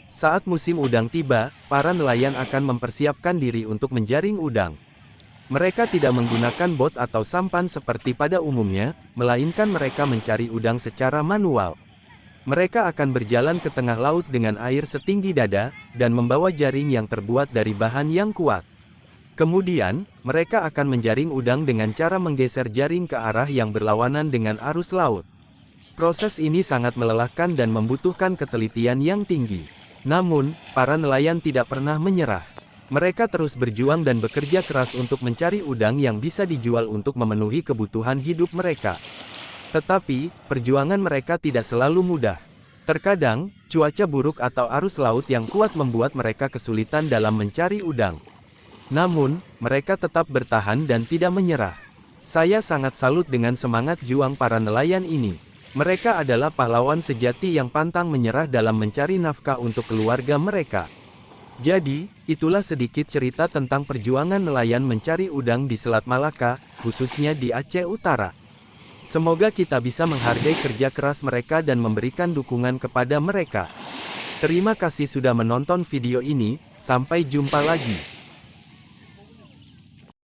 Saat musim udang tiba, para nelayan akan mempersiapkan diri untuk menjaring udang. Mereka tidak menggunakan bot atau sampan seperti pada umumnya, melainkan mereka mencari udang secara manual. Mereka akan berjalan ke tengah laut dengan air setinggi dada, dan membawa jaring yang terbuat dari bahan yang kuat. Kemudian, mereka akan menjaring udang dengan cara menggeser jaring ke arah yang berlawanan dengan arus laut. Proses ini sangat melelahkan dan membutuhkan ketelitian yang tinggi. Namun, para nelayan tidak pernah menyerah. Mereka terus berjuang dan bekerja keras untuk mencari udang yang bisa dijual untuk memenuhi kebutuhan hidup mereka. Tetapi, perjuangan mereka tidak selalu mudah. Terkadang, cuaca buruk atau arus laut yang kuat membuat mereka kesulitan dalam mencari udang. Namun, mereka tetap bertahan dan tidak menyerah. Saya sangat salut dengan semangat juang para nelayan ini. Mereka adalah pahlawan sejati yang pantang menyerah dalam mencari nafkah untuk keluarga mereka. Jadi, itulah sedikit cerita tentang perjuangan nelayan mencari udang di Selat Malaka, khususnya di Aceh Utara. Semoga kita bisa menghargai kerja keras mereka dan memberikan dukungan kepada mereka. Terima kasih sudah menonton video ini, sampai jumpa lagi.